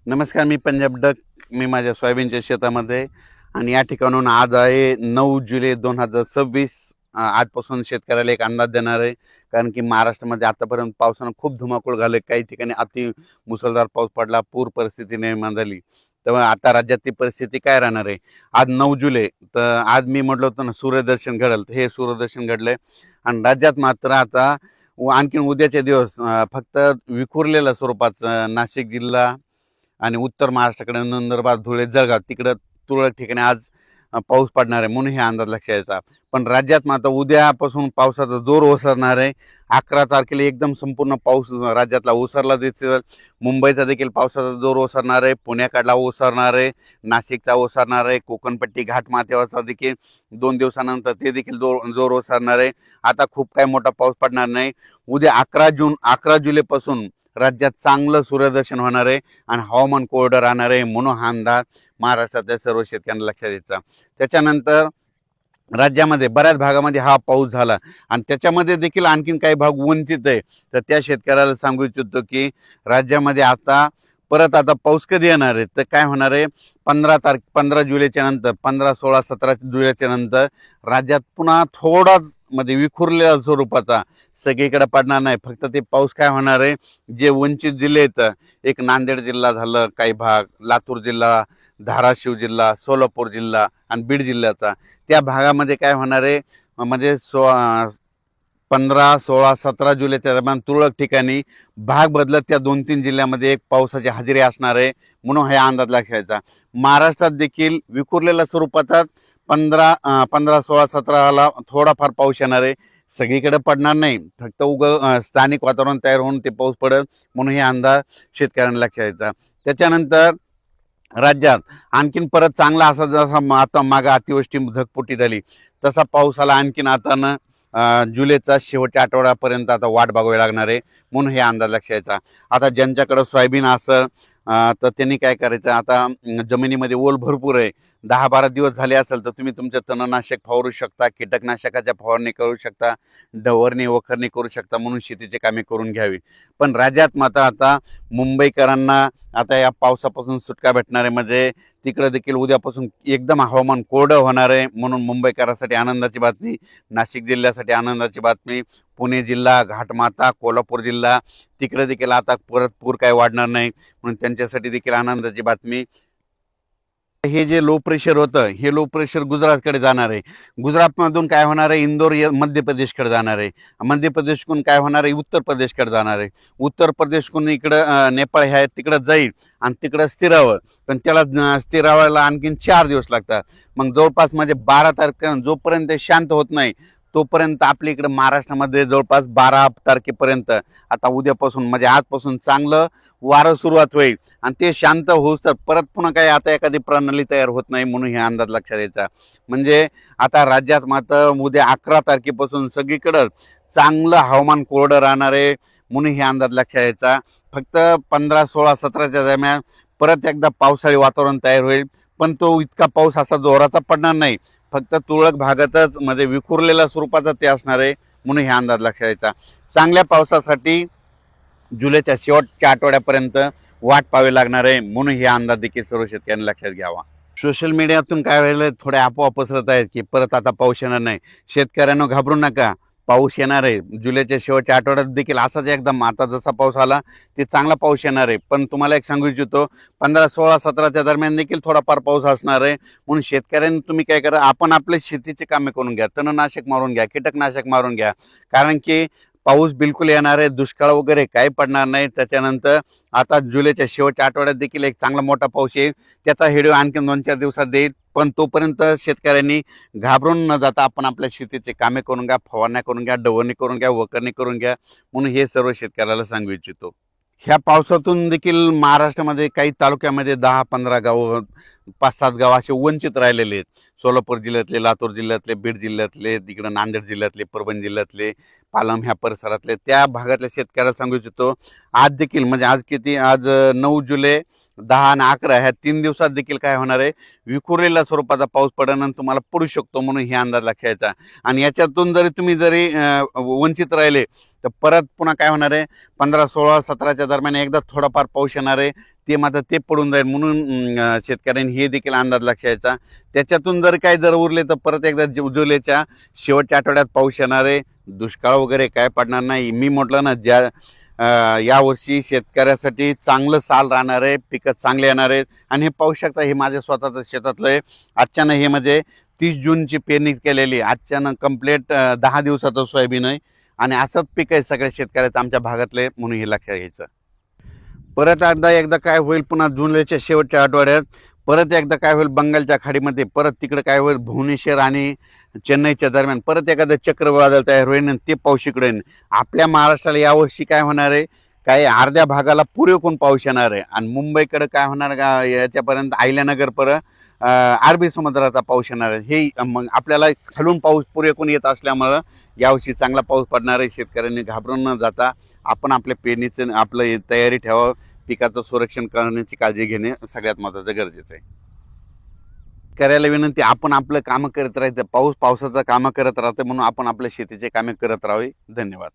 नमस्कार, मी पंजाब डक. मी माझ्या सोयाबीनच्या शेतामध्ये आणि या ठिकाणून आज आहे 9 जुलै 2026. आजपासून शेतकऱ्याला एक अंदाज देणार आहे. कारण की महाराष्ट्रामध्ये आतापर्यंत पावसानं खूप धुमाकूळ घाले, काही ठिकाणी अति मुसळधार पाऊस पडला, पूर परिस्थिती निर्माण झाली. तर आता राज्यातली परिस्थिती काय राहणार आहे? आज 9 जुलै, तर आज मी म्हटलं होतं ना सूर्यदर्शन घडेल, तर हे सूर्यदर्शन घडलंय. आणि राज्यात मात्र आता आणखीन उद्याचे दिवस फक्त विखुरलेल्या स्वरूपाचं नाशिक जिल्हा आणि उत्तर महाराष्ट्राकडे नंदुरबार, धुळे, जळगाव तिकडं तुरळक ठिकाणी आज पाऊस पडणार आहे म्हणून हे अंदाज लक्षात यायचा. पण राज्यात मात्र उद्यापासून पावसाचा जोर ओसरणार आहे. 11 तारखेला एकदम संपूर्ण पाऊस राज्यातला ओसरला दिसेल. मुंबईचा देखील पावसाचा जोर ओसरणार आहे, पुण्याकडला ओसरणार आहे, नाशिकचा ओसरणार आहे, कोकणपट्टी घाटमाथ्यावरचा देखील 2 दिवसानंतर ते देखील जोर ओसरणार आहे. आता खूप काही मोठा पाऊस पडणार नाही. उद्या 11 जुलैपासून राज्यात चांगलं सूर्यदर्शन होणार आहे आणि हवामान कोरडं राहणार आहे म्हणून हा अंदाज महाराष्ट्रातल्या सर्व शेतकऱ्यांना लक्षात द्यायचा. त्याच्यानंतर राज्यामध्ये बऱ्याच भागामध्ये हा पाऊस झाला आणि त्याच्यामध्ये देखील आणखीन काही भाग वंचित आहे. तर त्या शेतकऱ्याला सांगू इच्छितो की राज्यामध्ये आता आता पाऊस कधी येणार आहे, तर काय होणार आहे, 15 जुलैच्या नंतर, 15, 16, 17 जुलैच्या नंतर राज्यात पुन्हा थोडाच मध्ये विखुरलेल्या स्वरूपाचा सगळीकडे पडणार नाही. फक्त ते पाऊस काय होणार आहे, जे वंचित जिल्हे आहेत, एक नांदेड जिल्हा झालं, काही भाग लातूर जिल्हा, धाराशिव जिल्हा, सोलापूर जिल्हा आणि बीड जिल्ह्याचा, त्या भागामध्ये काय होणार आहे, म्हणजे 15, 16, 17 जुलैच्या दरम्यान तुरळक ठिकाणी भाग बदलत त्या 2-3 जिल्ह्यामध्ये एक पावसाची हजेरी असणार आहे म्हणून हा अंदाज लक्षायचा. महाराष्ट्रात देखील विखुरलेल्या स्वरूपाचाच 15, 16, 17ला थोडाफार पाऊस येणार आहे. सगळीकडे पडणार नाही, फक्त स्थानिक वातावरण तयार होऊन ते पाऊस पडेल म्हणून हे अंदाज शेतकऱ्यांना लक्षात यायचा. त्याच्यानंतर राज्यात आणखीन परत चांगला असा जसा आता मागं अतिवृष्टी ढगफुटी झाली तसा पाऊस आला आणखीन आता ना जुलैचा शेवटच्या आठवड्यापर्यंत आता वाट बघावी लागणार आहे म्हणून हे अंदाज लक्षात यायचा. आता ज्यांच्याकडं सोयाबीन असेल तर त्यांनी काय करायचं, आता जमिनीमध्ये ओल भरपूर आहे, 10-12 दिवस झाले असेल तर तुम्ही तुमचं तणनाशक फवारू शकता, कीटकनाशकाच्या फवारणी करू शकता, डवरणी वखरणी करू शकता म्हणून शेतीची कामे करून घ्यावी. पण राज्यात मात्र आता मुंबईकरांना आता या पावसापासून सुटका भेटणार आहे. म्हणजे तिकडे देखील उद्यापासून एकदम हवामान कोरडं होणार आहे म्हणून मुंबईकरांसाठी आनंदाची बातमी, नाशिक जिल्ह्यासाठी आनंदाची बातमी, पुणे जिल्हा, घाटमाथा, कोल्हापूर जिल्हा तिकडे देखील आता परत पूर काय वाढणार नाही म्हणून त्यांच्यासाठी देखील आनंदाची बातमी. हे जे लो प्रेशर होतं, हे लो प्रेशर गुजरातकडे जाणार आहे. गुजरातमधून काय होणार आहे, इंदोर मध्य प्रदेशकडे जाणार आहे. मध्य प्रदेशकडून काय होणार आहे, उत्तर प्रदेशकडे जाणार आहे. उत्तर प्रदेशकडून इकडं नेपाळ ह्या तिकडं जाईल आणि तिकडं स्थिरावं. पण त्याला स्थिरावायला आणखीन 4 दिवस लागतात. मग जवळपास म्हणजे 12 तारखे जोपर्यंत शांत होत नाही तोपर्यंत आपल्या इकडे महाराष्ट्रामध्ये जवळपास 12 तारखेपर्यंत आता उद्यापासून म्हणजे आजपासून चांगलं वारं सुरुवात होईल आणि ते शांत होऊस तर परत पुन्हा काही आता एखादी प्रणाली तयार होत नाही म्हणून हे अंदाज लक्षात यायचा. म्हणजे आता राज्यात मात्र उद्या 11 तारखेपासून सगळीकडं चांगलं हवामान कोरडं राहणार आहे म्हणून हे अंदाज लक्षात यायचा. फक्त 15, 16, 17च्या दरम्यान परत एकदा पावसाळी वातावरण तयार होईल, पण तो इतका पाऊस असा जोराचा पडणार नाही, फक्त तुरळक भागातच म्हणजे विखुरलेल्या स्वरूपाचा ते असणार आहे म्हणून हे अंदाज लक्षात यायचा. चांगल्या पावसासाठी जुलैच्या शेवटच्या आठवड्यापर्यंत वाट पाहावी लागणार आहे म्हणून हे अंदाज देखील सर्व शेतकऱ्यांनी लक्षात घ्यावा. सोशल मीडियातून काय व्हायला थोड्या अफवा पसरत आहेत की परत आता पाऊस येणार नाही. शेतकऱ्यांना घाबरू नका, पाऊस येणार आहे. जुलैच्या शेवटच्या आठवड्यात देखील असाच एकदम आता जसा पाऊस आला ते चांगला पाऊस येणार आहे. पण तुम्हाला एक सांगू इच्छितो, 15, 16, 17च्या दरम्यान देखील थोडाफार पाऊस असणार आहे म्हणून शेतकऱ्यांनी तुम्ही काय करा, आपण आपले शेतीचे कामे करून घ्या, तणनाशक मारून घ्या, कीटकनाशक मारून घ्या. कारण की पाऊस बिलकुल येणार आहे, दुष्काळ वगैरे काही पडणार नाही. त्याच्यानंतर आता जुलैच्या शेवटच्या आठवड्यात देखील एक चांगला मोठा पाऊस येईल, त्याचा व्हिडिओ आणखी 2-4 दिवसात देईल. पण तोपर्यंत शेतकऱ्यांनी घाबरून न जाता आपण आपल्या शेतीचे कामे करून घ्या, फवारण्या करून घ्या, डवरणी करून घ्या, वखरणी करून घ्या म्हणून हे सर्व शेतकऱ्याला सांगू इच्छितो. ह्या पावसातून देखील महाराष्ट्रामध्ये काही तालुक्यामध्ये 10-15 गावं, 5-7 गावं असे वंचित राहिलेले आहेत. सोलापूर जिल्ह्यातले, लातूर जिल्ह्यातले, बीड जिल्ह्यातले, तिकडं नांदेड जिल्ह्यातले, परभणी जिल्ह्यातले, पालम ह्या परिसरातले त्या भागातल्या शेतकऱ्याला सांगू इच्छितो, आज देखील म्हणजे आज 9 जुलै, 10 आणि 11 ह्या 3 दिवसात देखील काय होणार आहे, विखुरलेल्या स्वरूपाचा पाऊस पडणं तुम्हाला पडू शकतो म्हणून हे अंदाज लक्षात यायचा. आणि याच्यातून तुम्ही जरी वंचित राहिले तर परत पुन्हा काय होणार आहे, 15, 16, 17च्या दरम्यान एकदा थोडाफार पाऊस येणार आहे. ते मात्र ते पडून जाईल म्हणून शेतकऱ्यांनी हे देखील अंदाज लक्षात. त्याच्यातून जर उरले तर परत एकदा जुलैच्या शेवटच्या आठवड्यात पाऊस येणार आहे. दुष्काळ वगैरे काय पडणार नाही. मी म्हटलं ना, यावर्षी शेतकऱ्यासाठी चांगलं साल राहणार आहे, पिकं चांगले येणार आहेत. आणि हे पाहू शकता, हे माझ्या स्वतःचं शेतातलं आहे. अचानक हे म्हणजे 30 जूनची पेरणी केलेली, अचानक कंप्लीट 10 दिवसाचं सोयाबीन आहे. आणि असंच पीक आहे सगळ्या शेतकऱ्याचं आमच्या भागातले, म्हणून हे लक्षात घ्यायचं. परत एकदा काय होईल, पुन्हा जुलैच्या शेवटच्या आठवड्यात परत एकदा काय होईल, बंगालच्या खाडीमध्ये परत तिकडे काय होईल, भुवनेश्वर आणि चेन्नईच्या दरम्यान परत एखादं चक्रवादळ तयार होईल आणि ते पाऊस इकडे येईल. आपल्या महाराष्ट्राला यावर्षी काय होणार आहे, काही अर्ध्या भागाला पुरेपूर पाऊस येणार आहे. आणि मुंबईकडे काय होणार का, याच्यापर्यंत अहिल्यानगर अरबी समुद्राचा पाऊस येणार आहे. हे मग आपल्याला खालून पाऊस पुरेपूर येत असल्यामुळं यावर्षी चांगला पाऊस पडणार आहे. शेतकऱ्यांनी घाबरून न जाता आपण आपल्या पेरणीचं आपलं तयारी ठेवावं. पिकाचं संरक्षण करण्याची काळजी घेणे सगळ्यात महत्त्वाचं गरजेचं आहे. करायला विनंती, आपण आपलं कामं करत राहायचं. पावसाचं कामं करत राहतं म्हणून आपण आपल्या शेतीचे कामे करत राहावे. धन्यवाद.